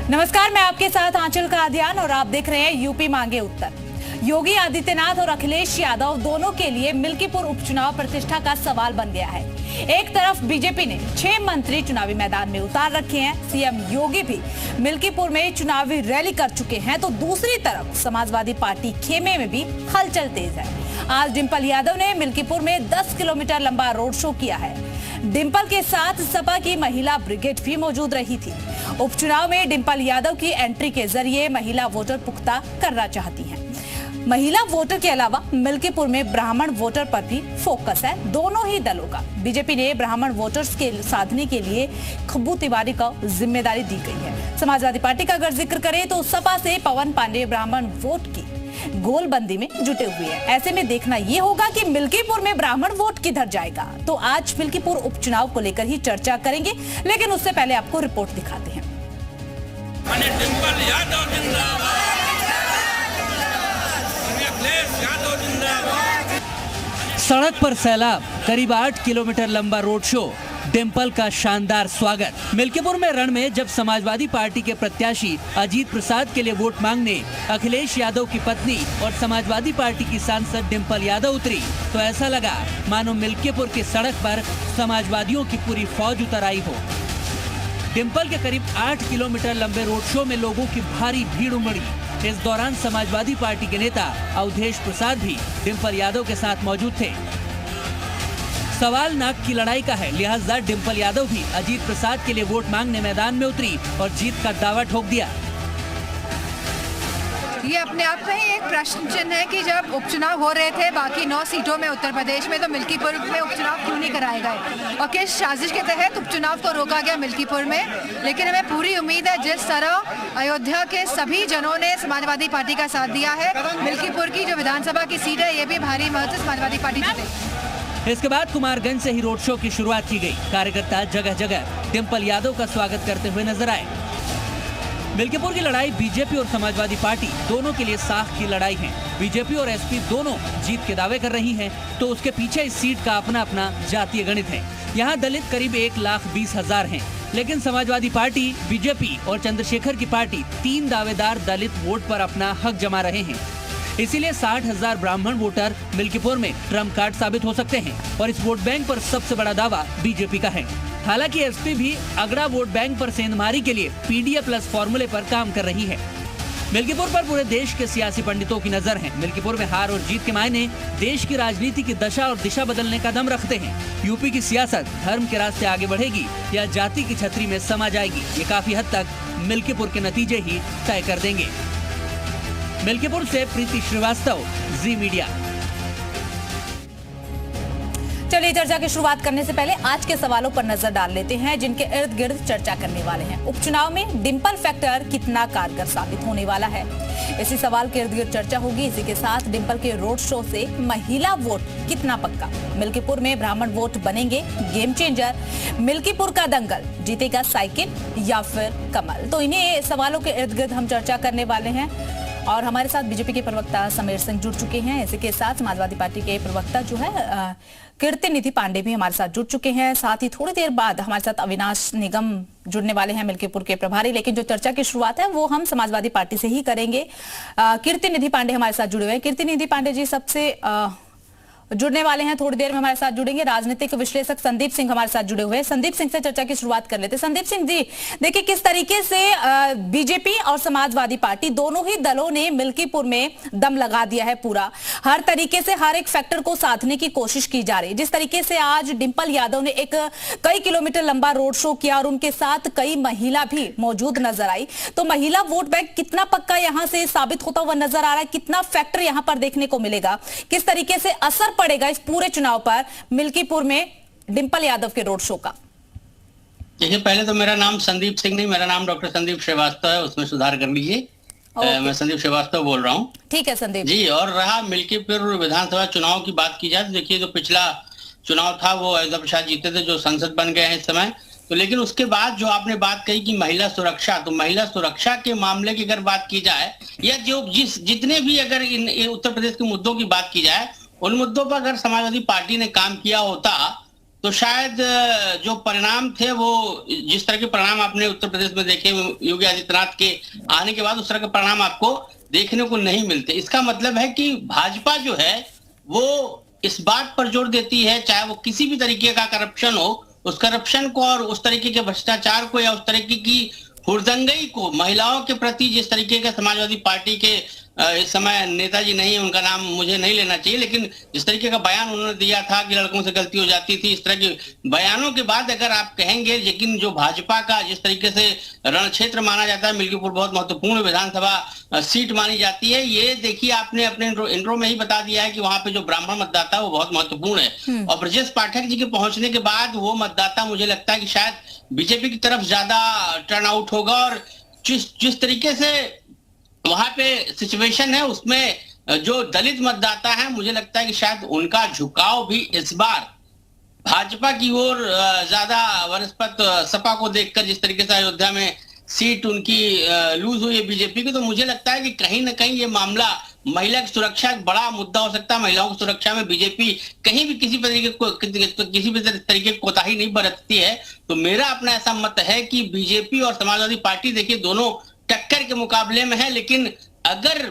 नमस्कार, मैं आपके साथ आंचल कादियान और आप देख रहे हैं यूपी मांगे उत्तर। योगी आदित्यनाथ और अखिलेश यादव दोनों के लिए मिल्कीपुर उपचुनाव प्रतिष्ठा का सवाल बन गया है। एक तरफ बीजेपी ने 6 मंत्री चुनावी मैदान में उतार रखे हैं, सीएम योगी भी मिल्कीपुर में चुनावी रैली कर चुके हैं, तो दूसरी तरफ समाजवादी पार्टी खेमे में भी हलचल तेज है। आज डिंपल यादव ने मिल्कीपुर में 10 किलोमीटर लंबा रोड शो किया है। डिंपल के साथ सपा की महिला ब्रिगेड भी मौजूद रही थी। उपचुनाव में डिंपल यादव की एंट्री के जरिए महिला वोटर पुख्ता करना चाहती हैं। महिला वोटर के अलावा मिल्कीपुर में ब्राह्मण वोटर पर भी फोकस है दोनों ही दलों का। बीजेपी ने ब्राह्मण वोटर्स के साधने के लिए खब्बू तिवारी को जिम्मेदारी दी गई है। समाजवादी पार्टी का अगर जिक्र करें तो सपा से पवन पांडे ब्राह्मण वोट की गोलबंदी में जुटे हुए हैं। ऐसे में देखना ये होगा कि मिल्कीपुर में ब्राह्मण वोट किधर जाएगा। तो आज मिल्कीपुर उपचुनाव को लेकर ही चर्चा करेंगे, लेकिन उससे पहले आपको रिपोर्ट दिखाते हैं। डिंपल यादव जिंदाबाद, अखिलेश यादव जिंदाबाद। सड़क पर सैलाब, करीब 8 किलोमीटर लंबा रोड शो, डिंपल का शानदार स्वागत। मिल्कीपुर में रण में जब समाजवादी पार्टी के प्रत्याशी अजीत प्रसाद के लिए वोट मांगने अखिलेश यादव की पत्नी और समाजवादी पार्टी की सांसद डिंपल यादव उतरी, तो ऐसा लगा मानो मिल्कीपुर की सड़क पर समाजवादियों की पूरी फौज उतर आई हो। डिंपल के करीब 8 किलोमीटर लंबे रोड शो में लोगों की भारी भीड़ उमड़ी। इस दौरान समाजवादी पार्टी के नेता अवधेश प्रसाद भी डिंपल यादव के साथ मौजूद थे। सवाल नाक की लड़ाई का है, लिहाजा डिंपल यादव भी अजीत प्रसाद के लिए वोट मांगने मैदान में उतरी और जीत का दावा ठोक दिया। ये अपने आप में ही एक प्रश्न चिन्ह है कि जब उपचुनाव हो रहे थे बाकी 9 सीटों में उत्तर प्रदेश में, तो मिल्कीपुर में उपचुनाव क्यों नहीं कराए गए और किस साजिश के तहत उपचुनाव को रोका गया मिल्कीपुर में। लेकिन हमें पूरी उम्मीद है जिस तरह अयोध्या के सभी जनों ने समाजवादी पार्टी का साथ दिया है, मिल्कीपुर की जो विधानसभा की सीट है ये भी भारी मत से समाजवादी पार्टी जीतेगी। इसके बाद कुमारगंज से ही रोड शो की शुरुआत की गई। कार्यकर्ता जगह जगह डिंपल यादव का स्वागत करते हुए नजर आए। मिल्कीपुर की लड़ाई बीजेपी और समाजवादी पार्टी दोनों के लिए साख की लड़ाई है। बीजेपी और एसपी दोनों जीत के दावे कर रही हैं, तो उसके पीछे इस सीट का अपना अपना जातीय गणित है। यहाँ दलित करीब 1,20,000 हैं, लेकिन समाजवादी पार्टी, बीजेपी और चंद्रशेखर की पार्टी 3 दावेदार दलित वोट पर अपना हक जमा रहे हैं। इसीलिए 60,000 ब्राह्मण वोटर मिल्कीपुर में ट्रम्प कार्ड साबित हो सकते हैं और इस वोट बैंक पर सबसे बड़ा दावा बीजेपी का है। हालांकि एसपी भी अगड़ा वोट बैंक पर सेंधमारी के लिए पीडीए प्लस फॉर्मूले पर काम कर रही है। मिल्कीपुर पर पूरे देश के सियासी पंडितों की नजर है। मिल्कीपुर में हार और जीत के मायने देश की राजनीति की दशा और दिशा बदलने का दम रखते हैं। यूपी की सियासत धर्म के रास्ते आगे बढ़ेगी या जाति की छतरी में समा जाएगी, ये काफी हद तक मिल्कीपुर के नतीजे ही तय कर देंगे। मिल्कीपुर से प्रीति श्रीवास्तव, जी मीडिया। चलिए चर्चा की शुरुआत करने से पहले आज के सवालों पर नजर डाल लेते हैं, जिनके इर्द गिर्द चर्चा करने वाले हैं। उपचुनाव में डिंपल फैक्टर कितना कारगर साबित होने वाला है, इसी सवाल के इर्द गिर्द चर्चा होगी। इसी के साथ डिंपल के रोड शो से महिला वोट कितना पक्का, मिल्कीपुर में ब्राह्मण वोट बनेंगे गेम चेंजर, मिल्कीपुर का दंगल जीतेगा साइकिल या फिर कमल। तो इन्हीं सवालों के इर्द गिर्द हम चर्चा करने वाले हैं और हमारे साथ बीजेपी के प्रवक्ता समीर सिंह जुड़ चुके हैं। इसी के साथ समाजवादी पार्टी के प्रवक्ता जो है कीर्ति निधि पांडे भी हमारे साथ जुड़ चुके हैं। साथ ही थोड़ी देर बाद हमारे साथ अविनाश निगम जुड़ने वाले हैं, मिल्कीपुर के प्रभारी। लेकिन जो चर्चा की शुरुआत है वो हम समाजवादी पार्टी से ही करेंगे। कीर्ति निधि पांडे हमारे साथ जुड़े हुए हैं। कीर्ति निधि पांडे जी सबसे जुड़ने वाले हैं, थोड़ी देर में हमारे साथ जुड़ेंगे। राजनीतिक विश्लेषक संदीप सिंह हमारे साथ जुड़े हुए हैं। संदीप सिंह से चर्चा की शुरुआत कर लेते हैं। संदीप सिंह जी, देखिए किस तरीके से बीजेपी और समाजवादी पार्टी दोनों ही दलों ने मिल्कीपुर में दम लगा दिया है। पूरा हर तरीके से हर एक फैक्टर को साधने की कोशिश की जा रही है। जिस तरीके से आज डिंपल यादव ने एक कई किलोमीटर लंबा रोड शो किया और उनके साथ कई महिला भी मौजूद नजर आई, तो महिला वोट बैंक कितना पक्का यहां से साबित होता हुआ नजर आ रहा है, कितना फैक्टर यहां पर देखने को मिलेगा, किस तरीके से असर पड़ेगा इस पूरे चुनाव पर मिल्कीपुर में डिंपल यादव के रोड शो का? देखिए, पहले तो मेरा नाम संदीप सिंह नहीं, मेरा नाम डॉक्टर संदीप श्रीवास्तव है, उसमें सुधार कर लीजिए। मैं संदीप श्रीवास्तव बोल रहा हूँ। ठीक है संदीप जी। और रहा मिल्कीपुर विधानसभा चुनाव की बात की जाए तो देखिए, जो पिछला चुनाव था वो अयोध्या प्रसाद जीते थे, जो संसद बन गए हैं इस समय। तो लेकिन उसके बाद जो आपने बात कही कि महिला सुरक्षा, तो महिला सुरक्षा के मामले की अगर बात की जाए या जो जितने भी अगर इन उत्तर प्रदेश के मुद्दों की बात की जाए, उन मुद्दों पर अगर समाजवादी पार्टी ने काम किया होता तो शायद जो परिणाम थे वो जिस तरह के परिणाम आपने उत्तर प्रदेश में देखे योगी आदित्यनाथ के आने के बाद, उस तरह के परिणाम आपको देखने को नहीं मिलते। इसका मतलब है कि भाजपा जो है वो इस बात पर जोर देती है, चाहे वो किसी भी तरीके का करप्शन हो, उस करप्शन को और उस तरीके के भ्रष्टाचार को या उस तरीके की हुड़दंगई को, महिलाओं के प्रति जिस तरीके का समाजवादी पार्टी के इस समय नेताजी नहीं, उनका नाम मुझे नहीं लेना चाहिए, लेकिन जिस तरीके का बयान उन्होंने दिया था कि लड़कों से गलती हो जाती थी, इस तरह के बयानों के बाद अगर आप कहेंगे, लेकिन जो भाजपा का जिस तरीके से रण क्षेत्र माना जाता है, मिल्कीपुर बहुत महत्वपूर्ण विधानसभा सीट मानी जाती है, ये देखिए आपने अपने इंट्रो में ही बता दिया है कि वहां पे जो ब्राह्मण मतदाता है वो बहुत महत्वपूर्ण है। और ब्रजेश पाठक जी के पहुंचने के बाद वो मतदाता मुझे लगता है कि शायद बीजेपी की तरफ ज्यादा टर्न आउट होगा, और जिस तरीके से वहां पे सिचुएशन है उसमें जो दलित मतदाता है, मुझे लगता है कि शायद उनका झुकाव भी इस बार भाजपा की ओर ज्यादा वनस्पत सपा को देखकर, जिस तरीके से अयोध्या में सीट उनकी लूज हुई है बीजेपी की, तो मुझे लगता है कि कहीं ना कहीं ये मामला महिला की सुरक्षा एक बड़ा मुद्दा हो सकता है। महिलाओं की सुरक्षा में बीजेपी कहीं भी किसी भी तरीके की कोताही नहीं बरतती है। तो मेरा अपना ऐसा मत है कि बीजेपी और समाजवादी पार्टी देखिए दोनों टक्कर के मुकाबले में है, लेकिन अगर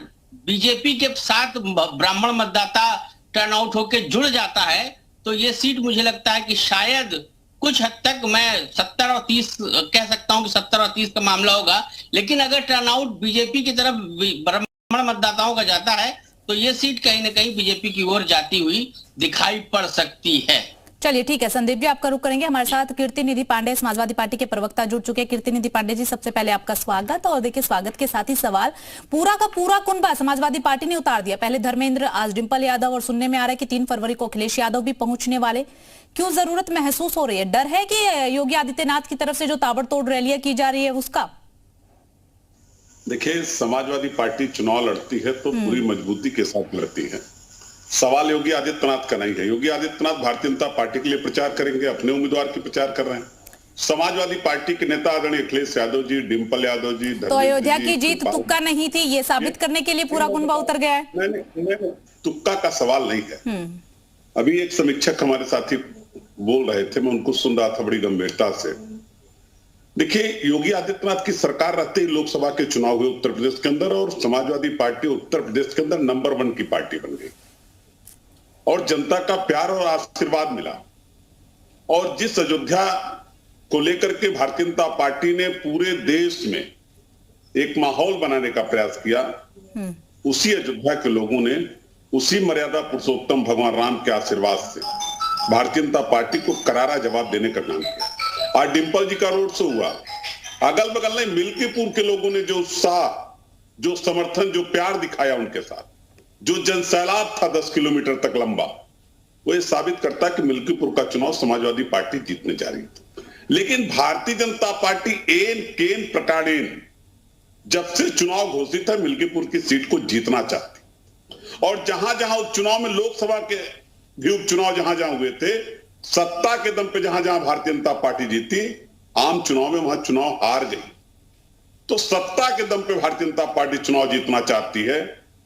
बीजेपी के साथ ब्राह्मण मतदाता टर्न आउट होकर जुड़ जाता है तो ये सीट मुझे लगता है कि शायद कुछ हद तक मैं 70 और 30 कह सकता हूं कि 70 और 30 का मामला होगा, लेकिन अगर टर्न आउट बीजेपी की तरफ ब्राह्मण मतदाताओं का जाता है तो ये सीट कहीं ना कहीं बीजेपी की ओर जाती हुई दिखाई पड़ सकती है। चलिए ठीक है, संदीप जी आपका रुख करेंगे। हमारे साथ कीर्ति निधि पांडे समाजवादी पार्टी के प्रवक्ता जुड़ चुके हैं। कीर्ति निधि पांडे जी, सबसे पहले आपका स्वागत। और देखिए, स्वागत के साथ ही सवाल, पूरा का पूरा कुनबा समाजवादी पार्टी ने उतार दिया, पहले धर्मेंद्र, आज डिंपल यादव, और सुनने में आ रहा है कि 3 फरवरी को अखिलेश यादव भी पहुंचने वाले। क्यों जरूरत महसूस हो रही है? डर है कि योगी आदित्यनाथ की तरफ से जो ताबड़तोड़ रैलियां की जा रही है उसका? देखिए, समाजवादी पार्टी चुनाव लड़ती है तो पूरी मजबूती के साथ लड़ती है। सवाल योगी आदित्यनाथ का नहीं है। योगी आदित्यनाथ भारतीय जनता पार्टी के लिए प्रचार करेंगे, अपने उम्मीदवार की प्रचार कर रहे हैं। समाजवादी पार्टी के नेता आदरणीय अखिलेश यादव जी, डिंपल यादव जी, तो अयोध्या की जीत तुक्का नहीं थी, ये साबित करने के लिए पूरा कुनबा उतर गया है। नहीं, तुक्का का सवाल नहीं है। अभी एक समीक्षक हमारे साथी बोल रहे थे, मैं उनको सुन रहा था बड़ी गंभीरता से। देखिए, योगी आदित्यनाथ की सरकार रहते ही लोकसभा के चुनाव हुए उत्तर प्रदेश के अंदर, और समाजवादी पार्टी उत्तर प्रदेश के अंदर नंबर 1 की पार्टी बन गई, और जनता का प्यार और आशीर्वाद मिला। और जिस अयोध्या को लेकर के भारतीय जनता पार्टी ने पूरे देश में एक माहौल बनाने का प्रयास किया, उसी अयोध्या के लोगों ने उसी मर्यादा पुरुषोत्तम भगवान राम के आशीर्वाद से भारतीय जनता पार्टी को करारा जवाब देने का काम किया। आज डिंपल जी का रोड शो हुआ, अगल बगल नहीं, मिल्कीपुर के लोगों ने जो उत्साह, जो समर्थन, जो प्यार दिखाया उनके साथ, जो जनसैलाब था 10 किलोमीटर तक लंबा, वो ये साबित करता है कि मिल्कीपुर का चुनाव समाजवादी पार्टी जीतने जा रही थी। लेकिन भारतीय जनता पार्टी एन केन प्रकारेण जब से चुनाव घोषित है मिल्कीपुर की सीट को जीतना चाहती, और जहां जहां उपचुनाव में, लोकसभा के भी उपचुनाव जहां जहां हुए थे, सत्ता के दम पे जहां जहां भारतीय जनता पार्टी जीती, आम चुनाव में वहां चुनाव हार गई। तो सत्ता के दम पे भारतीय जनता पार्टी चुनाव जीतना चाहती है,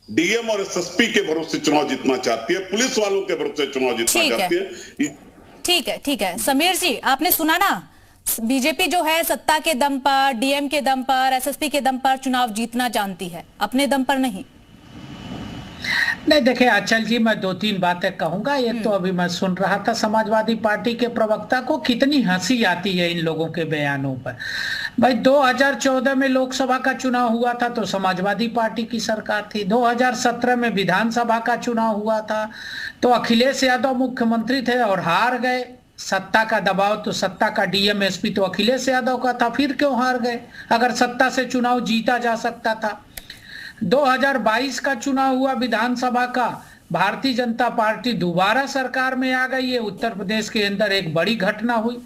डीएम और एसएसपी के भरोसे चुनाव जीतना चाहती है, पुलिस वालों के भरोसे चुनाव जीतना चाहती है। ठीक है समीर जी, आपने सुना ना, बीजेपी जो है सत्ता के दम पर, डीएम के दम पर, एसएसपी के दम पर चुनाव जीतना जानती है, अपने दम पर नहीं। नहीं, देखिए अचल जी, मैं 2-3 बातें कहूंगा। एक तो अभी मैं सुन रहा था समाजवादी पार्टी के प्रवक्ता को, कितनी हंसी आती है इन लोगों के बयानों पर। भाई 2014 में लोकसभा का चुनाव हुआ था तो समाजवादी पार्टी की सरकार थी, 2017 में विधानसभा का चुनाव हुआ था तो अखिलेश यादव मुख्यमंत्री थे और हार गए। सत्ता का दबाव, तो सत्ता का डीएम एसपी तो अखिलेश यादव का था, फिर क्यों हार गए अगर सत्ता से चुनाव जीता जा सकता था। 2022 का चुनाव हुआ विधानसभा का, भारतीय जनता पार्टी दोबारा सरकार में आ गई है। उत्तर प्रदेश के अंदर एक बड़ी घटना हुई,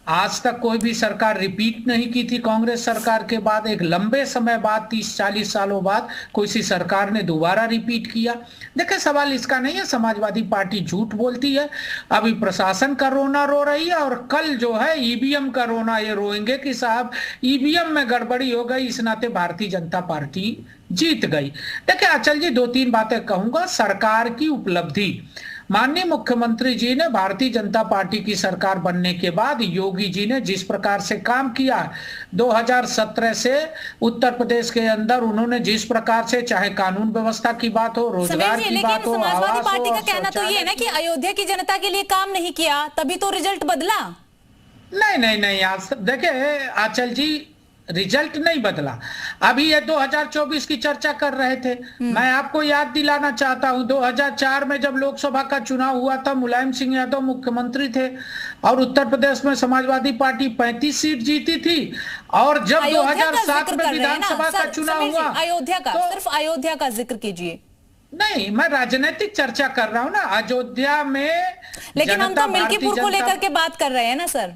आज तक कोई भी सरकार रिपीट नहीं की थी कांग्रेस सरकार के बाद। एक लंबे समय बाद, 30-40 सालों बाद कोई सी सरकार ने दोबारा रिपीट किया। देखिए, सवाल इसका नहीं है समाजवादी पार्टी झूठ बोलती है, अभी प्रशासन का रोना रो रही है, और कल जो है ईवीएम का रोना ये रोएंगे कि साहब ईवीएम में गड़बड़ी हो गई, इस नाते भारतीय जनता पार्टी जीत गई। देखिए अचल जी, 2-3 बातें कहूंगा। सरकार की उपलब्धि, माननीय मुख्यमंत्री जी ने भारतीय जनता पार्टी की सरकार बनने के बाद योगी जी ने जिस प्रकार से काम किया 2017 से उत्तर प्रदेश के अंदर उन्होंने जिस प्रकार से, चाहे कानून व्यवस्था की बात हो, रोजगार की बात हो, समाजवादी पार्टी का कहना तो ये है ना कि अयोध्या की जनता के लिए काम नहीं किया, तभी तो रिजल्ट बदला। नहीं आज देखिए आंचल जी, रिजल्ट नहीं बदला। अभी ये 2024 की चर्चा कर रहे थे, मैं आपको याद दिलाना चाहता हूं 2004 में जब लोकसभा का चुनाव हुआ था, मुलायम सिंह यादव मुख्यमंत्री थे और उत्तर प्रदेश में समाजवादी पार्टी 35 सीट जीती थी। और जब 2007 में विधानसभा का चुनाव हुआ, अयोध्या का सिर्फ अयोध्या का जिक्र कीजिए। नहीं, मैं राजनीतिक चर्चा कर रहा हूं ना, अयोध्या में। लेकिन हम तो मिल्कीपुर को लेकर के बात कर रहे हैं ना सर।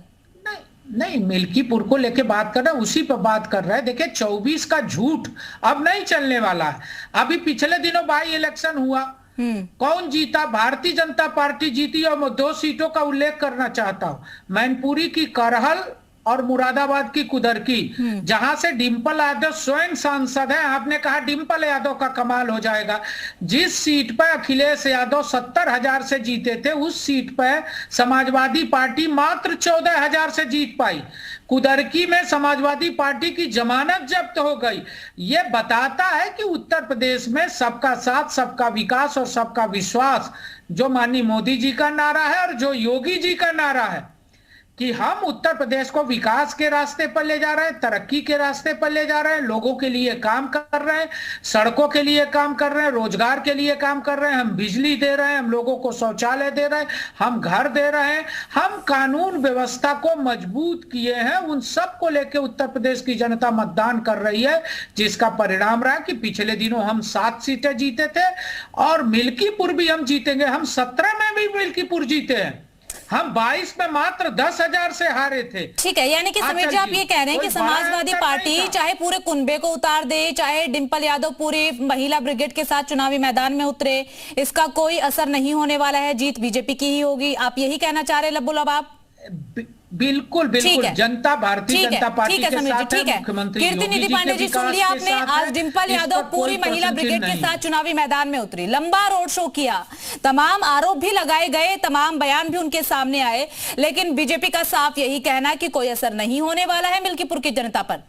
नहीं, मिल्कीपुर को लेके बात कर रहे हैं, उसी पर बात कर रहे हैं। देखिए 24 का झूठ अब नहीं चलने वाला है। अभी पिछले दिनों बाई इलेक्शन हुआ, कौन जीता? भारतीय जनता पार्टी जीती। और मैं 2 सीटों का उल्लेख करना चाहता हूं, मैनपुरी की करहल और मुरादाबाद की कुदरकी, जहां से डिंपल यादव स्वयं सांसद है। आपने कहा डिंपल यादव का कमाल हो जाएगा। जिस सीट पर अखिलेश यादव 70,000 से जीते थे, उस सीट पर समाजवादी पार्टी मात्र 14,000 से जीत पाई। कुदरकी में समाजवादी पार्टी की जमानत जब्त हो गई। यह बताता है कि उत्तर प्रदेश में सबका साथ, सबका विकास और सबका विश्वास, जो माननीय मोदी जी का नारा है और जो योगी जी का नारा है कि हम उत्तर प्रदेश को विकास के रास्ते पर ले जा रहे हैं, तरक्की के रास्ते पर ले जा रहे हैं, लोगों के लिए काम कर रहे हैं, सड़कों के लिए काम कर रहे हैं, रोजगार के लिए काम कर रहे हैं, हम बिजली दे रहे हैं, हम लोगों को शौचालय दे रहे हैं, हम घर दे रहे हैं, हम कानून व्यवस्था को मजबूत किए हैं। उन सब को लेकर उत्तर प्रदेश की जनता मतदान कर रही है, जिसका परिणाम रहा कि पिछले दिनों हम 7 सीटें जीते थे और मिल्कीपुर भी हम जीतेंगे। हम 17 में भी मिल्कीपुर जीते हैं, हम 22 में मात्र 10,000 से हारे थे। ठीक है, यानी कि समीर जी आप ये कह रहे हैं कि समाजवादी पार्टी चाहे पूरे कुनबे को उतार दे, चाहे डिंपल यादव पूरी महिला ब्रिगेड के साथ चुनावी मैदान में उतरे, इसका कोई असर नहीं होने वाला है, जीत बीजेपी की ही होगी। आप यही कहना चाह रहे हैं लब्बुल अब? बिल्कुल जनता भारतीय जनता पार्टी के साथ है। मुख्यमंत्री कीर्ति निधि पांडे जी, सुन लिया आपने, आज डिंपल यादव पूरी महिला ब्रिगेड के साथ चुनावी मैदान में उतरी, लंबा रोड शो किया, तमाम आरोप भी लगाए गए, तमाम बयान भी उनके सामने आए, लेकिन बीजेपी का साफ यही कहना कि कोई असर नहीं होने वाला है मिल्कीपुर की जनता पर।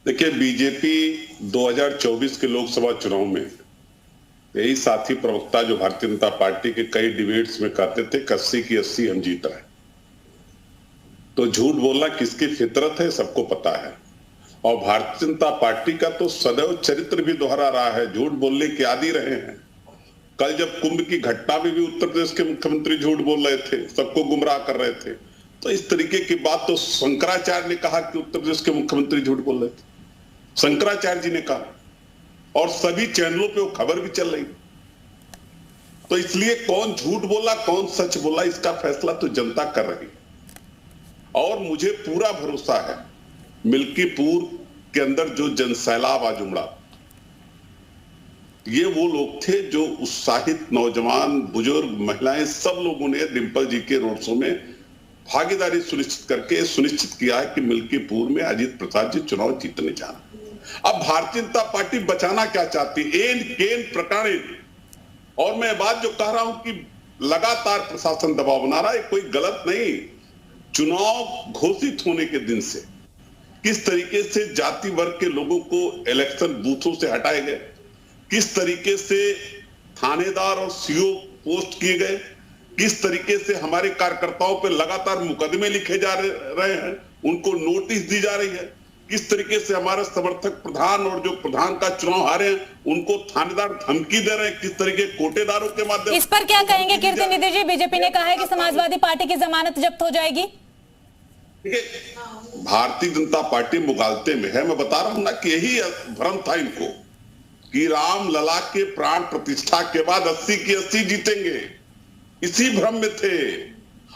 देखिए, बीजेपी 2024 के लोकसभा चुनाव में यही साथी प्रवक्ता जो भारतीय जनता पार्टी के कई डिबेट्स में कहते थे 80 की 80 हम जीत रहे हैं, तो झूठ बोलना किसकी फितरत है सबको पता है। और भारतीय जनता पार्टी का तो सदैव चरित्र भी दोहरा रहा है, झूठ बोलने के आदी रहे हैं। कल जब कुंभ की घटना में भी उत्तर प्रदेश के मुख्यमंत्री झूठ बोल रहे थे, सबको गुमराह कर रहे थे, तो इस तरीके की बात तो शंकराचार्य ने कहा कि उत्तर प्रदेश के मुख्यमंत्री झूठ बोल रहे थे, शंकराचार्य जी ने कहा, और सभी चैनलों पे वो खबर भी चल रही। तो इसलिए कौन झूठ बोला कौन सच बोला इसका फैसला तो जनता कर रही है। और मुझे पूरा भरोसा है मिल्कीपुर के अंदर जो जनसैलाब आज उमड़ा, ये वो लोग थे जो उत्साहित नौजवान, बुजुर्ग, महिलाएं, सब लोगों ने डिंपल जी के रोड शो में भागीदारी सुनिश्चित करके सुनिश्चित किया है कि मिल्कीपुर में अजीत प्रसाद जी चुनाव जीतने जा रहे। अब भारतीय जनता पार्टी बचाना क्या चाहती है? एन केन प्रकारित। और मैं बात जो कह रहा हूं कि लगातार प्रशासन दबाव बना रहा है, कोई गलत नहीं। चुनाव घोषित होने के दिन से किस तरीके से जाति वर्ग के लोगों को इलेक्शन बूथों से हटाए गए, किस तरीके से थानेदार और सीओ पोस्ट किए गए, किस तरीके से हमारे कार्यकर्ताओं पर लगातार मुकदमे लिखे जा रहे हैं, उनको नोटिस दी जा रही है, किस तरीके से हमारे समर्थक प्रधान और जो प्रधान का चुनाव हारे हैं उनको थानेदार धमकी दे रहे हैं, किस तरीके कोटेदारों के माध्यम। इस पर क्या कहेंगे कीर्ति निधि जी? बीजेपी ने कहा है कि समाजवादी पार्टी की जमानत जब्त हो जाएगी। भारतीय जनता पार्टी मुगालते में है। मैं बता रहा हूं ना कि यही भ्रम था इनको कि राम लला के प्राण प्रतिष्ठा के बाद 80 की 80 जीतेंगे, इसी भ्रम में थे।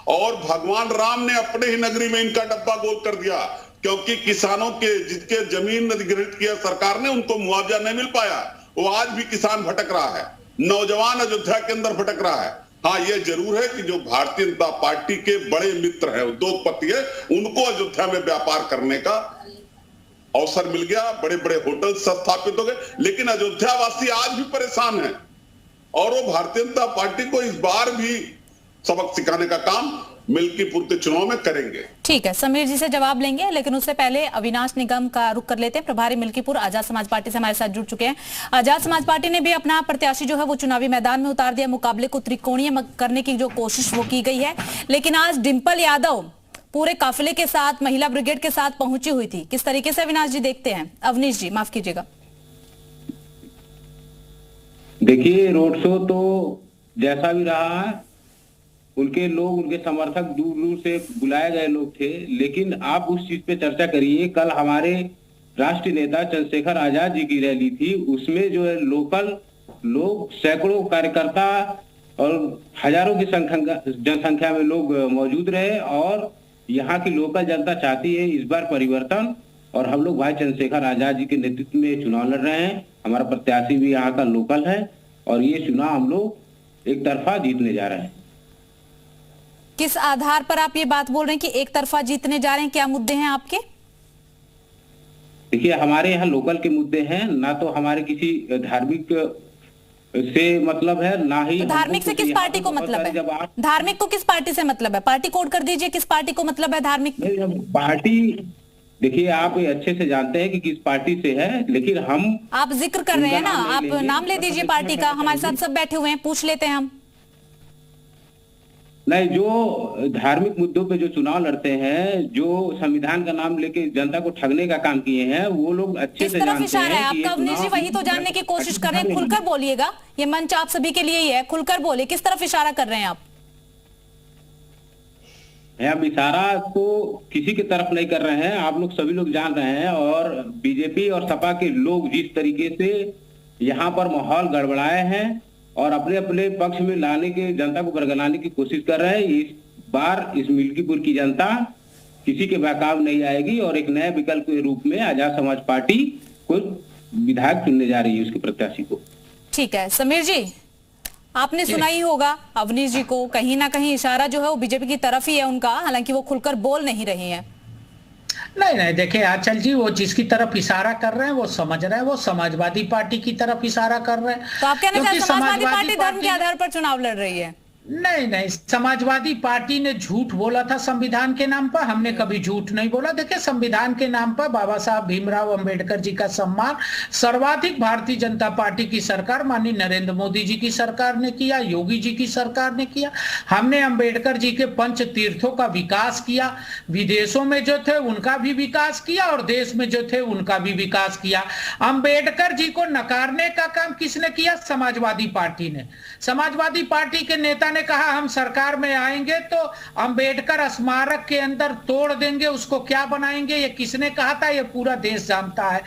और भगवान राम ने अपने ही नगरी में इनका डब्बा गोल कर दिया, क्योंकि किसानों के जिसके जमीन अधिग्रहित किया सरकार ने उनको मुआवजा नहीं मिल पाया, वो आज भी किसान भटक रहा है, नौजवान अयोध्या के अंदर भटक रहा है। हाँ, ये जरूर है कि जो भारतीय जनता पार्टी के बड़े मित्र हैं, उद्योगपति है, उनको अयोध्या में व्यापार करने का अवसर मिल गया, बड़े बड़े होटल स्थापित हो गए, लेकिन अयोध्या वासी आज भी परेशान है। और वो भारतीय जनता पार्टी को इस बार भी सबक सिखाने का काम मिल्कीपुर के चुनाव में करेंगे। ठीक है, समीर जी से जवाब लेंगे, लेकिन उससे पहले अविनाश निगम का रुख कर लेते हैं। प्रभारी मिल्कीपुर आजाद समाज पार्टी से हमारे साथ जुड़ चुके हैं। आजाद समाज पार्टी ने भी अपना प्रत्याशी जो है वो चुनावी मैदान में उतार दिया। मुकाबले को त्रिकोणीय करने की जो कोशिश वो की गई है, लेकिन आज डिंपल यादव पूरे काफिले के साथ, महिला ब्रिगेड के साथ पहुंची हुई थी। किस तरीके से अविनाश जी देखते हैं? अवनीश जी माफ कीजिएगा। देखिए, रोड शो तो जैसा भी रहा है, उनके लोग, उनके समर्थक दूर दूर से बुलाए गए लोग थे, लेकिन आप उस चीज पे चर्चा करिए। कल हमारे राष्ट्रीय नेता चंद्रशेखर आजाद जी की रैली थी, उसमें जो है लोकल लोग, सैकड़ों कार्यकर्ता और हजारों की जनसंख्या में लोग मौजूद रहे, और यहाँ की लोकल जनता चाहती है इस बार परिवर्तन, और हम लोग भाई चंद्रशेखर आजाद जी के नेतृत्व में चुनाव लड़ रहे हैं। हमारा प्रत्याशी भी यहाँ का लोकल है, और ये चुनाव हम लोग एक तरफा जीतने जा रहे हैं। किस आधार पर आप ये बात बोल रहे हैं कि एक तरफा जीतने जा रहे हैं? क्या मुद्दे हैं आपके? देखिए, हमारे यहाँ लोकल के मुद्दे हैं, ना तो हमारे किसी धार्मिक से मतलब है, ना ही तो धार्मिक से किस पार्टी को मतलब है? धार्मिक को किस पार्टी से मतलब है? पार्टी कोड कर दीजिए, किस पार्टी को मतलब है धार्मिक? पार्टी, देखिए आप ये अच्छे से जानते हैं कि किस पार्टी से है, लेकिन हम, आप जिक्र कर रहे हैं ना, आप नाम ले दीजिए पार्टी का। हमारे साथ सब बैठे हुए हैं, पूछ लेते हैं हम। नहीं, जो धार्मिक मुद्दों पे जो चुनाव लड़ते हैं, जो संविधान का नाम लेके जनता को ठगने का काम किए हैं, वो लोग अच्छे से जानते हैं। किस तरफ इशारा है आपका अवनीश जी? वही तो जानने की कोशिश कर रहे हैं। खुलकर बोलिएगा, ये मंच आप सभी के लिए ही है, खुलकर बोलिए, किस तरफ इशारा कर रहे हैं आप? हम इशारा तो किसी की तरफ नहीं कर रहे हैं, आप लोग सभी लोग जान रहे हैं। और बीजेपी और सपा के लोग जिस तरीके से यहाँ पर माहौल गड़बड़ाए हैं और अपने अपने पक्ष में लाने के, जनता को बरगलाने की कोशिश कर रहे हैं, इस बार इस मिल्कीपुर की जनता किसी के बहकाव नहीं आएगी, और एक नए विकल्प के रूप में आजाद समाज पार्टी को विधायक चुनने जा रही है उसके प्रत्याशी को। ठीक है, समीर जी आपने सुना ही होगा अवनीश जी को, कहीं ना कहीं इशारा जो है वो बीजेपी की तरफ ही है उनका, हालांकि वो खुलकर बोल नहीं रही हैं। नहीं, देखिए आंचल जी, वो जिसकी तरफ इशारा कर रहे हैं वो समझ रहे हैं, वो समाजवादी पार्टी की तरफ इशारा कर रहे हैं। तो आप कहना चाहते हैं समाजवादी पार्टी धर्म के आधार पर चुनाव लड़ रही है? नहीं, समाजवादी पार्टी ने झूठ बोला था संविधान के नाम पर, हमने कभी झूठ नहीं बोला। देखिए, संविधान के नाम पर बाबा साहब भीमराव अंबेडकर जी का सम्मान सर्वाधिक भारतीय जनता पार्टी की सरकार, माननीय नरेंद्र मोदी जी की सरकार ने किया, योगी जी की सरकार ने किया। हमने अंबेडकर जी के पंच तीर्थों का विकास किया, विदेशों में जो थे उनका भी विकास किया, और देश में जो थे उनका भी विकास किया। अंबेडकर जी को नकारने का काम किसने किया? समाजवादी पार्टी ने। समाजवादी पार्टी के नेता ने कहा हम सरकार में आएंगे तो अंबेडकर स्मारक के अंदर तोड़ देंगे, उसको क्या बनाएंगे। ये किसने कहा था? ये पूरा देश जानता है।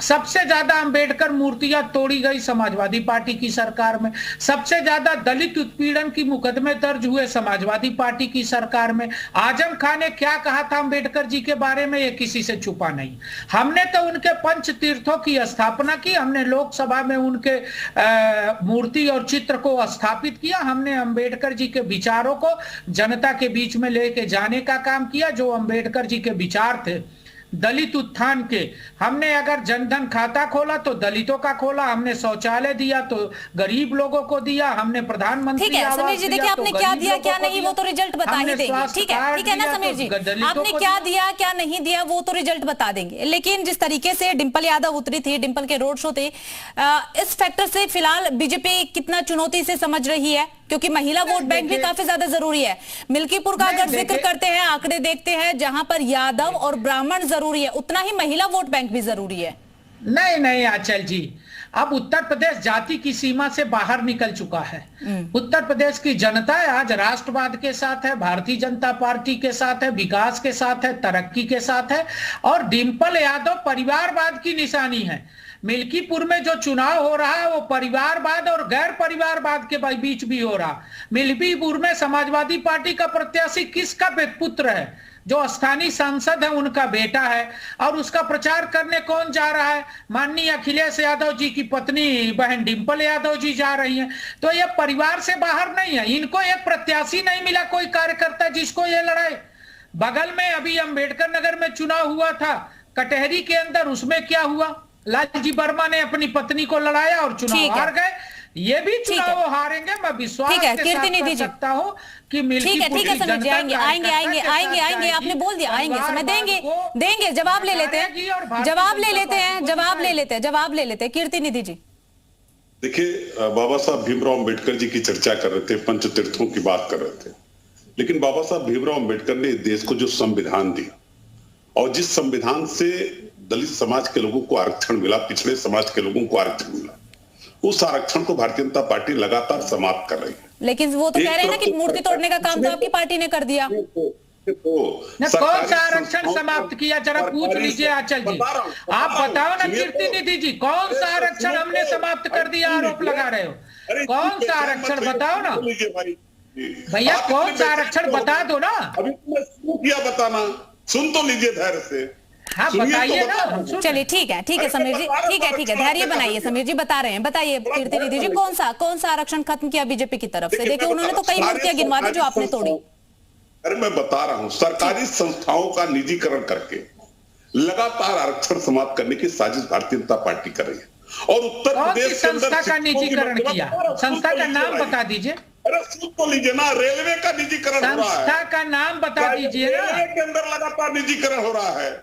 सबसे ज्यादा अंबेडकर मूर्तियां तोड़ी गई समाजवादी पार्टी की सरकार में। सबसे ज्यादा दलित उत्पीड़न की मुकदमे दर्ज हुए समाजवादी पार्टी की सरकार में। आजम खान ने क्या कहा था अंबेडकर जी के बारे में, ये किसी से छुपा नहीं। हमने तो उनके पंच तीर्थों की स्थापना की, हमने लोकसभा में उनके मूर्ति और चित्र को स्थापित किया। हमने अंबेडकर जी के विचारों को जनता के बीच में लेके जाने का काम किया। जो अंबेडकर जी के विचार थे दलित उत्थान के, हमने अगर जनधन खाता खोला तो दलितों का खोला, हमने शौचालय दिया तो गरीब लोगों को दिया, हमने प्रधानमंत्री ठीक है समीर जी, देखिए आपने क्या दिया क्या नहीं वो तो रिजल्ट बता ही देंगे। ठीक है ना समीर जी, आपने क्या दिया क्या नहीं दिया वो तो रिजल्ट बता देंगे। लेकिन जिस तरीके से डिंपल यादव उतरी थी, डिंपल के रोड शो थे, इस फैक्टर से फिलहाल बीजेपी कितना चुनौती से समझ रही है, क्योंकि महिला वोट बैंक भी काफी ज्यादा जरूरी है। मिल्कीपुर का अगर जिक्र करते हैं, आंकड़े देखते हैं, जहां पर यादव और ब्राह्मण जरूरी है उतना ही महिला वोट बैंक भी जरूरी है। नहीं आंचल जी, अब उत्तर प्रदेश जाति की सीमा से बाहर निकल चुका है। उत्तर प्रदेश की जनता आज राष्ट्रवाद के साथ है, भारतीय जनता पार्टी के साथ है, विकास के साथ है, तरक्की के साथ है, और डिंपल यादव परिवारवाद की निशानी है। मिल्कीपुर में जो चुनाव हो रहा है वो परिवारवाद और गैर परिवारवाद के बीच भी हो रहा। मिल्कीपुर में समाजवादी पार्टी का प्रत्याशी किसका पुत्र है? जो स्थानीय सांसद है उनका बेटा है, और उसका प्रचार करने कौन जा रहा है? माननीय अखिलेश यादव जी की पत्नी बहन डिंपल यादव जी जा रही हैं। तो ये परिवार से बाहर नहीं है। इनको एक प्रत्याशी नहीं मिला, कोई कार्यकर्ता जिसको ये लड़ाए। बगल में अभी अंबेडकर नगर में चुनाव हुआ था कटहरी के अंदर, उसमें क्या हुआ? लालजी वर्मा ने अपनी पत्नी को लड़ाया और चुनाव हार गए। ये भी चुनाव हारेंगे। मैं विश्वास के साथ कह सकता हूँ कि ठीक है समीर जी, आएंगे आपने बोल दिया आएंगे, समय देंगे जवाब ले लेते हैं, जवाब ले लेते हैं कीर्ति निधि जी। देखिए, बाबा साहब भीमराव अंबेडकर जी की चर्चा कर रहे थे, पंचतीर्थों की बात कर रहे थे, लेकिन बाबा साहब भीमराव अंबेडकर ने देश को जो संविधान दिया और जिस संविधान से दलित समाज के लोगों को आरक्षण मिला, पिछड़े समाज के लोगों को आरक्षण मिला, उस आरक्षण को भारतीय जनता पार्टी लगातार समाप्त कर रही है। लेकिन वो तो कह रहे हैं ना कि मूर्ति तोड़ने का काम तो आपकी पार्टी ने कर दिया। कौन सा आरक्षण समाप्त किया, जरा पूछ लीजिए आंचल जी, आप बताओ ना कीर्ति निधि जी, कौन सा आरक्षण हमने समाप्त कर दिया, आरोप लगा रहे हो, कौन सा आरक्षण बताओ ना भैया, कौन सा आरक्षण बता दो ना। अभी तुमने शुरू किया बताना, सुन तो लीजिए धैर्य से। हाँ बताइए ना। चलिए ठीक है समीर जी, ठीक है धैर्य बनाइए, समीर जी बता रहे हैं, बताइए कीर्ति निधि जी, कौन सा आरक्षण खत्म किया बीजेपी की तरफ से? देखिए उन्होंने तो कई मूर्तियां गिनवा दी जो आपने तोड़ी। अरे मैं बता रहा हूं, सरकारी संस्थाओं का निजीकरण करके लगातार आरक्षण समाप्त करने की साजिश भारतीय जनता पार्टी कर रही है। और उत्तर प्रदेश के अंदर संस्था का निजीकरण किया, संस्था का नाम बता दीजिए। अरे सुन तो लीजिए ना, रेलवे का निजीकरण हो रहा है, संस्था का नाम बता दीजिए ना। रेलवे के अंदर लगातार निजीकरण हो रहा है,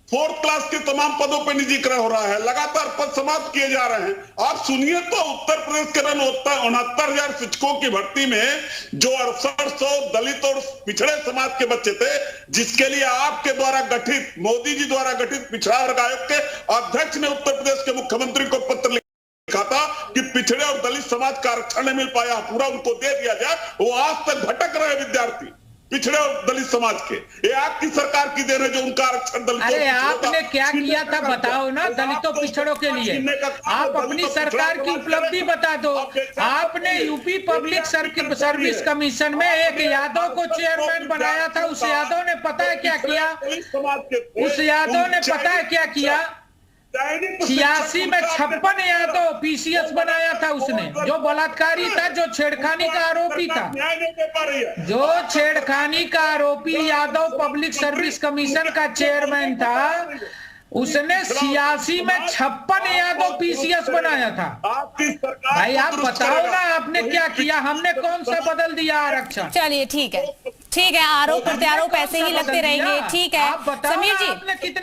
4th क्लास के तमाम पदों पर निजीकरण हो रहा है, लगातार पद समाप्त किए जा रहे हैं। आप सुनिए तो, उत्तर प्रदेश के 69,000 शिक्षकों की भर्ती में जो 6800 दलित और पिछड़े समाज के बच्चे थे, जिसके लिए आपके द्वारा गठित, मोदी जी द्वारा गठित पिछड़ा वर्ग आयोग के अध्यक्ष ने उत्तर प्रदेश के मुख्यमंत्री को पत्र लिखा था कि पिछड़े और दलित समाज का आरक्षण नहीं मिल पाया, पूरा उनको दे दिया जाए। वो आज तक भटक रहे विद्यार्थी पिछड़े और दलित समाज के, ये आपकी सरकार की देन है जो उनका आरक्षण दलित। अरे आपने क्या किया था बताओ ना दलितों पिछड़ों के लिए, आप अपनी सरकार की उपलब्धि बता दो। आपने यूपी पब्लिक सर्विस कमीशन में एक यादव को चेयरमैन बनाया था, उस यादव ने पता है क्या किया, उस यादव ने पता है क्या किया, 86 में 56 यादव पीसीएस बनाया था उसने, जो बलात्कारी था, जो छेड़खानी का आरोपी था, जो छेड़खानी का आरोपी यादव पब्लिक सर्विस कमीशन का चेयरमैन था, उसने 86 में 56 यादव पीसीएस बनाया था। भाई आप बताओ ना आपने क्या किया, हमने कौन सा बदल दिया आरक्षण? चलिए ठीक है, आरोप प्रत्यारोप ऐसे ही लगते रहेंगे। ठीक है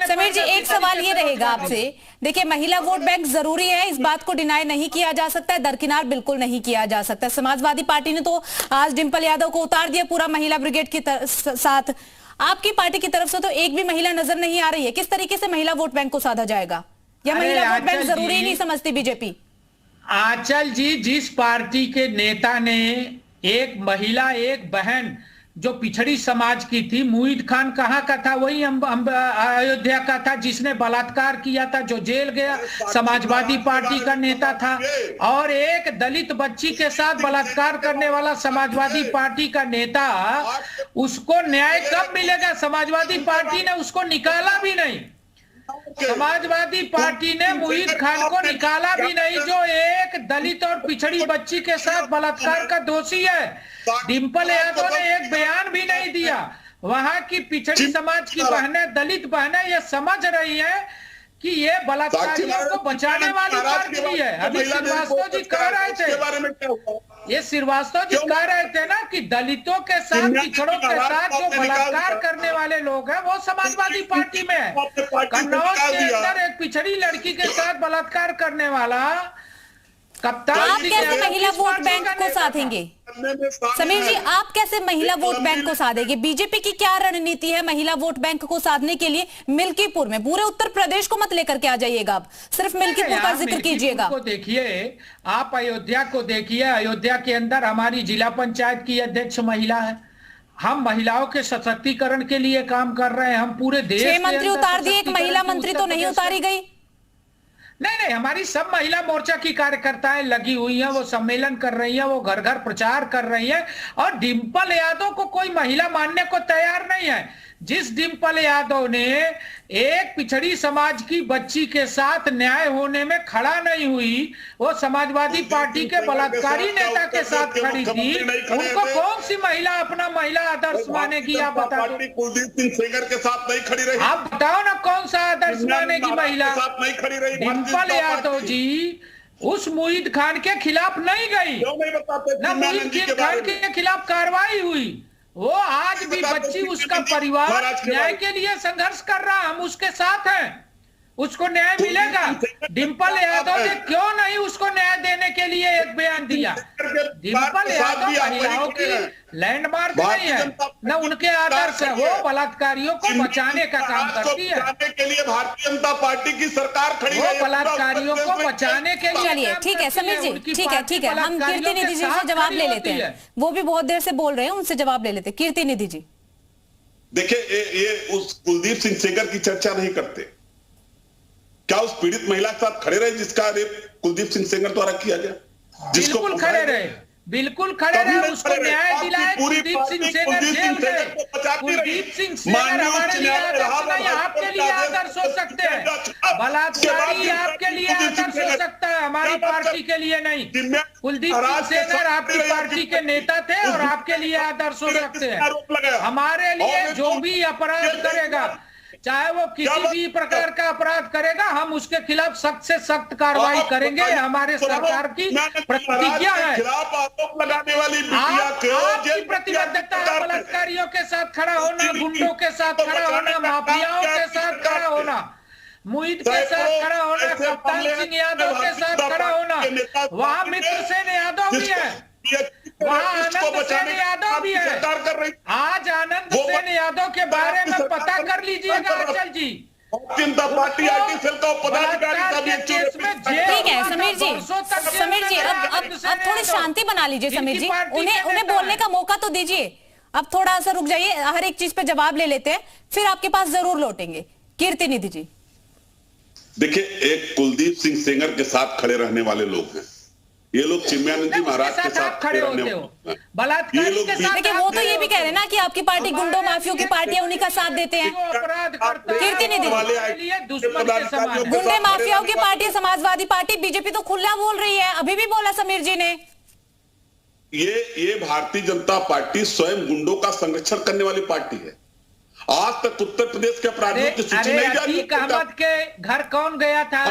समीर जी, एक सवाल ये रहेगा आपसे, देखिए महिला वोट बैंक जरूरी है, इस बात को डिनाई नहीं किया जा सकता है, दरकिनार बिल्कुल नहीं किया जा सकता। समाजवादी पार्टी ने तो आज डिंपल यादव को उतार दिया पूरा महिला ब्रिगेड के साथ, आपकी पार्टी की तरफ से तो एक भी महिला नजर नहीं आ रही है। किस तरीके से महिला वोट बैंक को साधा जाएगा, या महिला वोट बैंक जरूरी नहीं समझती बीजेपी? आंचल जी, जिस पार्टी के नेता ने एक महिला, एक बहन जो पिछड़ी समाज की थी, मुईद खान कहाँ का था, वही अयोध्या का था, जिसने बलात्कार किया था, जो जेल गया, समाजवादी पार्टी का नेता था। और एक दलित बच्ची के साथ बलात्कार करने वाला समाजवादी पार्टी का नेता, उसको न्याय कब मिलेगा? समाजवादी पार्टी ने उसको निकाला भी नहीं, समाजवादी पार्टी ने मुईद खान को निकाला भी नहीं, जो एक दलित और पिछड़ी बच्ची के साथ बलात्कार का दोषी है। डिंपल यादव ने एक बयान भी नहीं दिया। वहां की पिछड़ी समाज की बहनें, दलित बहनें ये समझ रही हैं कि ये बलात्कारियों को बचाने वाली पार्टी है। अभी श्रीवास्तव जी कह रहे थे, ये श्रीवास्तव जी कह रहे थे ना कि दलितों के साथ, पिछड़ों के साथ जो बलात्कार करने वाले लोग हैं वो समाजवादी पार्टी में है। कन्नौज के अंदर एक पिछड़ी लड़की के साथ बलात्कार करने वाला कप्तान, आप कैसे महिला वोट बैंक को साधेंगे? समीर जी, आप कैसे महिला वोट बैंक को साधेंगे? बीजेपी की क्या रणनीति है महिला वोट बैंक को साधने के लिए? मिल्कीपुर में, पूरे उत्तर प्रदेश को मत लेकर के आ जाइएगा, आप सिर्फ मिल्कीपुर का जिक्र कीजिएगा। देखिए, आप अयोध्या को देखिए, अयोध्या के अंदर हमारी जिला पंचायत की अध्यक्ष महिला है। हम महिलाओं के सशक्तिकरण के लिए काम कर रहे हैं, हम पूरे देश 6 मंत्री उतार दिए, एक महिला मंत्री तो नहीं उतारी गई। नहीं, हमारी सब महिला मोर्चा की कार्यकर्ताएं लगी हुई हैं, वो सम्मेलन कर रही हैं, वो घर घर प्रचार कर रही हैं, और डिंपल यादव को कोई महिला मानने को तैयार नहीं है। जिस डिंपल यादव ने एक पिछड़ी समाज की बच्ची के साथ न्याय होने में खड़ा नहीं हुई, वो समाजवादी पार्टी के बलात्कारी नेता के साथ खड़ी थी, उनको कौन सी महिला अपना महिला आदर्श मानेगी? आप बता दो। कुलदीप सिंह सेंगर के साथ नहीं खड़ी रही, आप बताओ ना कौन सा आदर्श मानेगी महिला? नहीं खड़ी रही डिंपल यादव जी उस मुईद खान के खिलाफ नहीं गई, क्यों नहीं बताते? ना मुईद खान के खिलाफ कार्रवाई हुई। वो आज भी बच्ची, उसका परिवार न्याय के लिए संघर्ष कर रहा, हम उसके साथ हैं, उसको न्याय मिलेगा। डिंपल यादव ने क्यों नहीं उसको न्याय देने के लिए एक बयान दिया? डिंपल यादव महिलाओं की लैंडमार्क नहीं है, न उनके आदर्श है, वो बलात्कारियों को बचाने का काम करती है। के लिए भारतीय जनता पार्टी की सरकार खड़ी है, वो बलात्कारियों को बचाने के लिए। चलिए ठीक है समीर जी, ठीक है, हम कीर्ति निधि जी से जवाब ले लेते हैं, वो भी बहुत देर से बोल रहे हैं, उनसे जवाब ले लेते हैं। कीर्ति निधि जी, देखिए ये उस कुलदीप सिंह सेंगर की चर्चा नहीं करते। क्या उस पीड़ित महिला के साथ खड़े रहे जिसका रेप कुलदीप सिंह सेंगर द्वारा किया गया? बिल्कुल खड़े रहे, बिल्कुल खड़े रहे, उसको न्याय दिलाए। कुलदीप सिंह सेंगर जेल गए। कुलदीप सिंह सेंगर हमारे लिए आदर्श नहीं, आपके लिए आदर्श हो सकते हैं। बलात्कारी आपके लिए आदर्श हो सकता है, हमारी पार्टी के लिए नहीं। कुलदीप सिंह सेंगर आपकी पार्टी के नेता थे और आपके लिए आदर्श हो सकते हैं। हमारे लिए जो भी अपराध करेगा, चाहे वो किसी भी प्रकार का अपराध करेगा, हम उसके खिलाफ सख्त से सख्त कार्रवाई करेंगे। हमारे सरकार की प्रतिज्ञा है। आपकी प्रतिबद्धता है बलात्कारियों के साथ खड़ा होना, गुंडों के साथ खड़ा होना, माफियाओं के साथ खड़ा होना, मुईद के साथ खड़ा होना, कप्तान सिंह यादव के साथ खड़ा होना। वहाँ मित्र सेन यादव भी है, वहाँ आनंद सेन यादव भी है। आज आनंद सेन यादव के बारे में पता कर लीजिएगा अचल जी। जनता पार्टी आईटी सेल का पदाधिकारी का भी ठीक है समीर जी, अब थोड़ी शांति बना लीजिए समीर जी, उन्हें बोलने का मौका तो दीजिए। अब थोड़ा सा रुक जाइए, हर एक चीज पे जवाब ले लेते हैं, फिर आपके पास जरूर लौटेंगे। कीर्ति निधि जी, देखिए, एक कुलदीप सिंह सेंगर के साथ खड़े रहने वाले लोग हैं, ये लोग चिन्मयानंद जी महाराज के साथ खड़े होते हो, बलात्कारी के साथ। लेकिन वो तो ये भी कह रहे हैं ना कि आपकी पार्टी गुंडों माफियों की पार्टी है, उन्हीं का साथ देते हैं। कीर्ति निधि, गुंडे माफियाओं की पार्टी, समाजवादी पार्टी, बीजेपी तो खुला बोल रही है, अभी भी बोला समीर जी ने। ये भारतीय जनता पार्टी स्वयं गुंडों का संरक्षण करने वाली पार्टी है। आज तक उत्तर प्रदेश के अपराधियों की सूची नहीं जारी। अतीक अहमद के घर कौन गया था?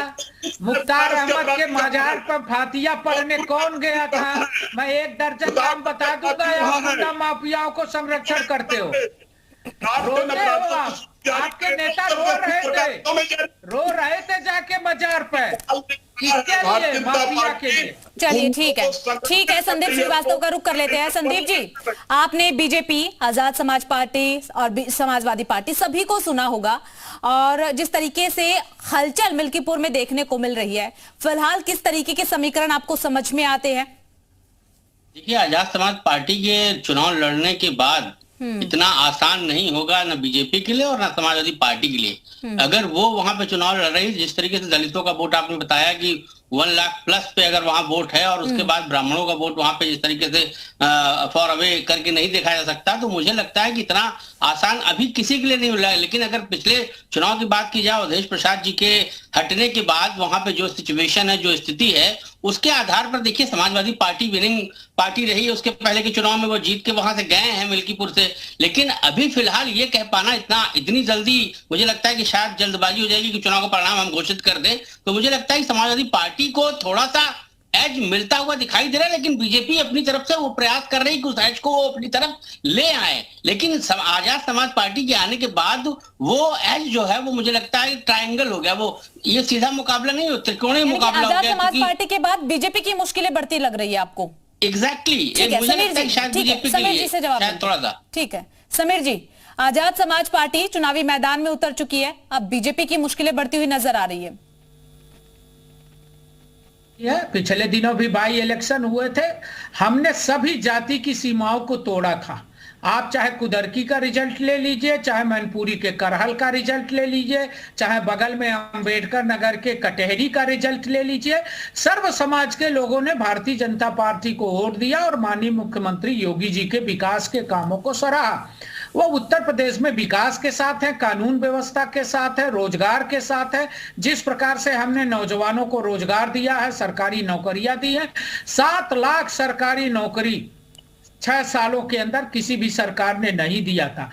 मुख्तार अहमद के मजार पर फातिया पढ़ने कौन गया था? मैं एक दर्जन नाम बता दूंगा। गुंडा माफियाओं को संरक्षण करते हो, रोते हो आप। आपके नेता रो रहे थे जाके मजार पे, किसके लिए? माफिया के लिए। चलिए ठीक है, संदीप श्रीवास्तव का रुख कर लेते हैं। संदीप जी, आपने बीजेपी, आजाद समाज पार्टी और समाजवादी पार्टी सभी को सुना होगा, और जिस तरीके से हलचल मिल्कीपुर में देखने को मिल रही है, फिलहाल किस तरीके के समीकरण आपको समझ में आते हैं? देखिए, आजाद समाज पार्टी के चुनाव लड़ने के बाद इतना आसान नहीं होगा, ना बीजेपी के लिए और ना समाजवादी पार्टी के लिए। अगर वो वहां पे चुनाव लड़ रही, जिस तरीके से दलितों का वोट आपने बताया कि 1 लाख प्लस पे अगर वहां वोट है, और उसके बाद ब्राह्मणों का वोट वहां पे जिस तरीके से फॉर अवे करके नहीं देखा जा सकता, तो मुझे लगता है कि इतना आसान अभी किसी के लिए नहीं मिला है। लेकिन अगर पिछले चुनाव की बात की जाए, अवधेश प्रसाद जी के हटने के बाद वहां पे जो सिचुएशन है, जो स्थिति है, उसके आधार पर देखिए समाजवादी पार्टी विनिंग पार्टी रही है। उसके पहले के चुनाव में वो जीत के वहां से गए हैं मिल्कीपुर से। लेकिन अभी फिलहाल ये कह पाना इतनी जल्दी, मुझे लगता है कि शायद जल्दबाजी हो जाएगी कि चुनाव का परिणाम हम घोषित कर दें। तो मुझे लगता है कि समाजवादी पार्टी को थोड़ा सा एज मिलता हुआ दिखाई दे रहा है, लेकिन बीजेपी अपनी तरफ से वो प्रयास कर रही है कि उस एज को वो अपनी तरफ ले आए। लेकिन आजाद समाज पार्टी के आने के बाद वो एज जो है वो मुझे लगता है ट्रायंगल हो गया, वो ये सीधा मुकाबला नहीं, त्रिकोणीय मुकाबला हो गया। आजाद समाज पार्टी के बाद बीजेपी की मुश्किलें बढ़ती लग रही है आपको? एग्जैक्टली, समीर जी से जवाब थोड़ा सा। ठीक है समीर जी, आजाद समाज पार्टी चुनावी मैदान में उतर चुकी है, अब बीजेपी की मुश्किलें बढ़ती हुई नजर आ रही है। पिछले दिनों भी बाई इलेक्शन हुए थे, हमने सभी जाति की सीमाओं को तोड़ा था। आप चाहे कुदरकी का रिजल्ट ले लीजिए, चाहे मैनपुरी के करहल का रिजल्ट ले लीजिए, चाहे बगल में अंबेडकर नगर के कटहरी का रिजल्ट ले लीजिए, सर्व समाज के लोगों ने भारतीय जनता पार्टी को वोट दिया और माननीय मुख्यमंत्री योगी जी के विकास के कामों को सराहा। वो उत्तर प्रदेश में विकास के साथ है, कानून व्यवस्था के साथ है, रोजगार के साथ है। जिस प्रकार से हमने नौजवानों को रोजगार दिया है, सरकारी नौकरियां दी हैं, 7 लाख सरकारी नौकरी 6 सालों के अंदर किसी भी सरकार ने नहीं दिया था।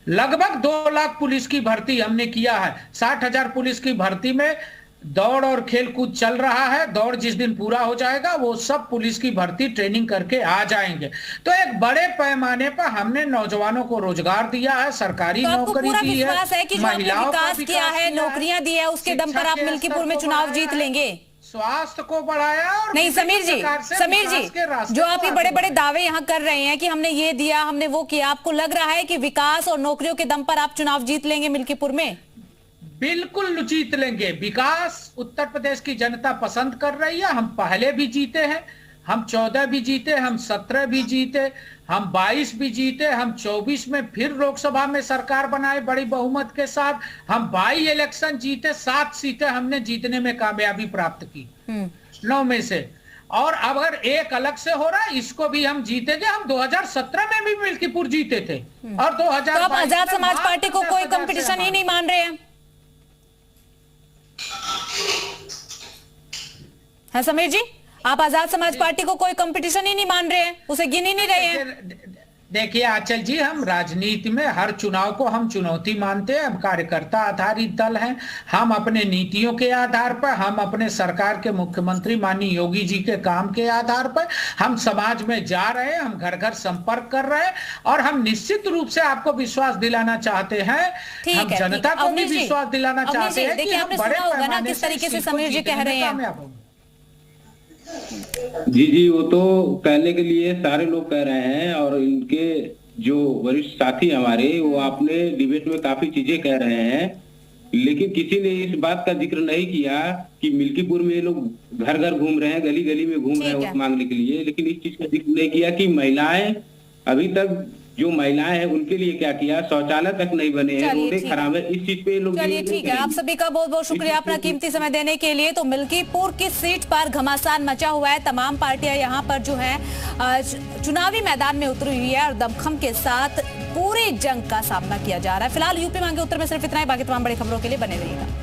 लगभग 2 लाख पुलिस की भर्ती हमने किया है। 60,000 पुलिस की भर्ती में दौड़ और खेल कूद चल रहा है। दौड़ जिस दिन पूरा हो जाएगा वो सब पुलिस की भर्ती ट्रेनिंग करके आ जाएंगे। तो एक बड़े पैमाने पर हमने नौजवानों को रोजगार दिया है, सरकारी नौकरी दी है, विश्वास है कि जो आपने विकास किया है, नौकरियां दी है, उसके दम पर आप मिल्कीपुर में चुनाव जीत लेंगे। स्वास्थ्य को बढ़ाया और नहीं समीर जी, जो आप ये बड़े बड़े दावे यहाँ कर रहे हैं कि हमने ये दिया, हमने वो किया, आपको लग रहा है कि विकास और नौकरियों के दम पर आप चुनाव जीत लेंगे मिल्कीपुर में? बिल्कुल जीत लेंगे। विकास उत्तर प्रदेश की जनता पसंद कर रही है। हम पहले भी जीते हैं, हम 14 भी जीते, हम 17 भी जीते, हम 22 भी जीते, हम 24 में फिर लोकसभा में सरकार बनाए बड़ी बहुमत के साथ। हम 22 इलेक्शन जीते, 7 सीटें हमने जीतने में कामयाबी प्राप्त की 9 में से। और अगर एक अलग से हो रहा है, इसको भी हम जीतेंगे। हम 2017 में भी मिल्कीपुर जीते थे और 2022 तो आप आजाद समाज पार्टी को कोई कंपटीशन ही नहीं मान रहे हैं? हाँ समीर जी, आप आजाद समाज पार्टी को कोई कंपटीशन ही नहीं मान रहे हैं, उसे गिन ही नहीं रहे हैं? देखिए आंचल जी, हम राजनीति में हर चुनाव को हम चुनौती मानते हैं। हम कार्यकर्ता आधारित दल हैं। हम अपने नीतियों के आधार पर, हम अपने सरकार के मुख्यमंत्री माननीय योगी जी के काम के आधार पर हम समाज में जा रहे हैं, हम घर घर संपर्क कर रहे हैं और हम निश्चित रूप से आपको विश्वास दिलाना चाहते हैं, हम जनता को भी विश्वास दिलाना चाहते हैं कि हम बड़े पैमाने किस तरीके से समीर जी कह रहे हैं। जी, वो तो कहने के लिए सारे लोग कह रहे हैं और इनके जो वरिष्ठ साथी हमारे, वो आपने डिबेट में काफी चीजें कह रहे हैं, लेकिन किसी ने इस बात का जिक्र नहीं किया कि मिल्कीपुर में लोग घर घर घूम रहे हैं, गली गली में घूम रहे हैं वोट मांगने के लिए, लेकिन इस चीज का जिक्र नहीं किया कि महिलाएं अभी तक जो महिलाएं हैं उनके लिए क्या किया, शौचालय तक नहीं बने हैं, रोडें खराब है, इस चीज पे लोग। चलिए ठीक है, आप सभी का बहुत बहुत शुक्रिया अपना कीमती समय देने के लिए। तो मिल्कीपुर की सीट पर घमासान मचा हुआ है। तमाम पार्टियां यहाँ पर जो है चुनावी मैदान में उतरी हुई है और दमखम के साथ पूरी जंग का सामना किया जा रहा है। फिलहाल यूपी मांगे उत्तर में सिर्फ इतना ही। बाकी तमाम बड़ी खबरों के लिए बने रहिएगा।